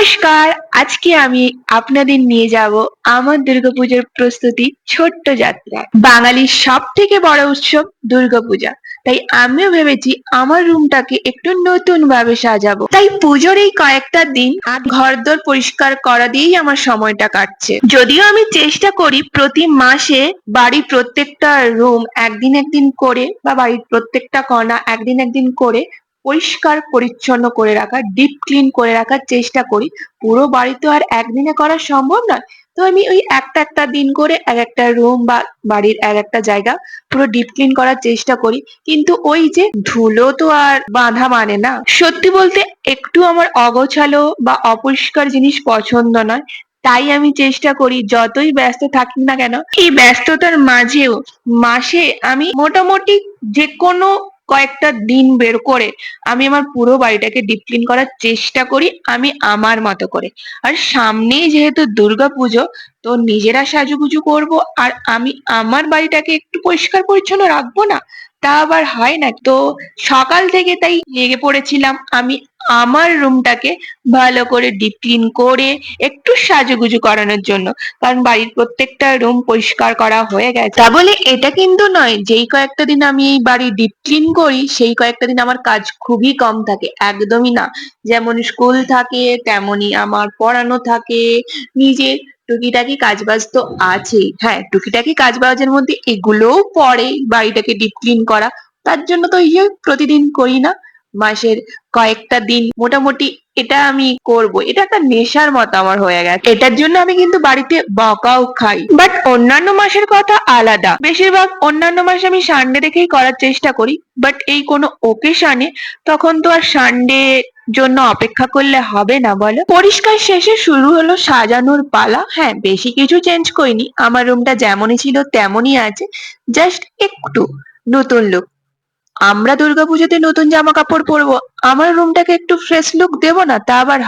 নমস্কার। আজকে আমি আপনাদের নিয়ে যাব আমার দুর্গাপুজোর প্রস্তুতি ছোট্ট যাত্রায়। বাঙালির সবথেকে বড় উৎসব দুর্গাপূজা। তাই আমিও ভেবেছি আমার রুমটাকে একটু নতুন ভাবে সাজাবো। তাই পুজোর এই কয়েকটা দিন ঘরদোর পরিষ্কার করা দিয়েই আমার সময়টা কাটছে। যদিও আমি চেষ্টা করি প্রতি মাসে বাড়ির প্রত্যেকটা রুম একদিন একদিন করে বা বাড়ির প্রত্যেকটা কণা একদিন একদিন করে পরিষ্কার পরিচ্ছন্ন করে রাখার, ডিপ ক্লিন করে রাখার চেষ্টা করি। পুরো বাড়ি তো আর একদিনে করা সম্ভব নয়। তো আমি ওই একটা একটা দিন করে এক একটা রুম বা বাড়ির এক একটা জায়গা পুরো ডিপ ক্লিন করার চেষ্টা করি। কিন্তু ওই যে ধুলো তো আর বাঁধা মানে না। সত্যি বলতে একটু আমার অগোছালো বা অপরিষ্কার জিনিস পছন্দ নয়। তাই আমি চেষ্টা করি যতই ব্যস্ত থাকি না কেন, এই ব্যস্ততার মাঝেও মাসে আমি মোটামুটি যেকোনো কয়েকটা দিন বের করে আমি আমার পুরো বাড়িটাকে ডিপ ক্লিন করার চেষ্টা করি আমি আমার মতো করে। আর সামনেই যেহেতু দুর্গাপুজো, তো নিজেরা সাজুগুজু করবো আর আমি আমার বাড়িটাকে একটু পরিষ্কার পরিচ্ছন্ন রাখবো না, তা আবার হয় না। তো সকাল থেকে তাই লেগে পড়েছিলাম আমি আমার রুমটাকে ভালো করে ডিপ ক্লিন করে একটু সাজুগুজু করানোর জন্য। কারণ বাড়ির প্রত্যেকটা রুম পরিষ্কার করা হয়ে গেছে। তা বলে এটা কিন্তু নয় যেই কয়েকটা দিন আমি এই বাড়ি ডিপ ক্লিন করি সেই কয়েকটা দিন আমার কাজ খুবই কম থাকে, একদমই না। যেমন স্কুল থাকে তেমনই আমার পড়ানো থাকে, নিজের টুকিটাকি কাজবাজ তো আছেই। হ্যাঁ, টুকিটাকি কাজবাজের মধ্যে এগুলোও পড়ে, বাড়িটাকে ডিপ ক্লিন করা। তার জন্য তো ইয়ে প্রতিদিন করি না, মাসের কয়েকটা দিন মোটামুটি এটা আমি করব। এটা একটা নেশার মতো আমার হয়ে গেছে। এটার জন্য আমি কিন্তু বাড়িতে বকাও খাই। বাট অন্যান্য মাসের কথা আলাদা। বেশিরভাগ অন্যান্য মাসে আমি সানডে দেখেই করার চেষ্টা করি। বাট এই কোনো ওকেশনে তখন তো আর সানডে জন্য অপেক্ষা করলে হবে না, বলো। পরিষ্কার শেষে শুরু হলো সাজানোর পালা। হ্যাঁ, বেশি কিছু চেঞ্জ করিনি, আমার রুমটা যেমনই ছিল তেমনই আছে, জাস্ট একটু নতুন লুক। আমরা দুর্গাপুজোতে নতুন জামা কাপড় পরবো, আমার রুমটাকে একটু ফ্রেশ লুক দেবো না, তা আবার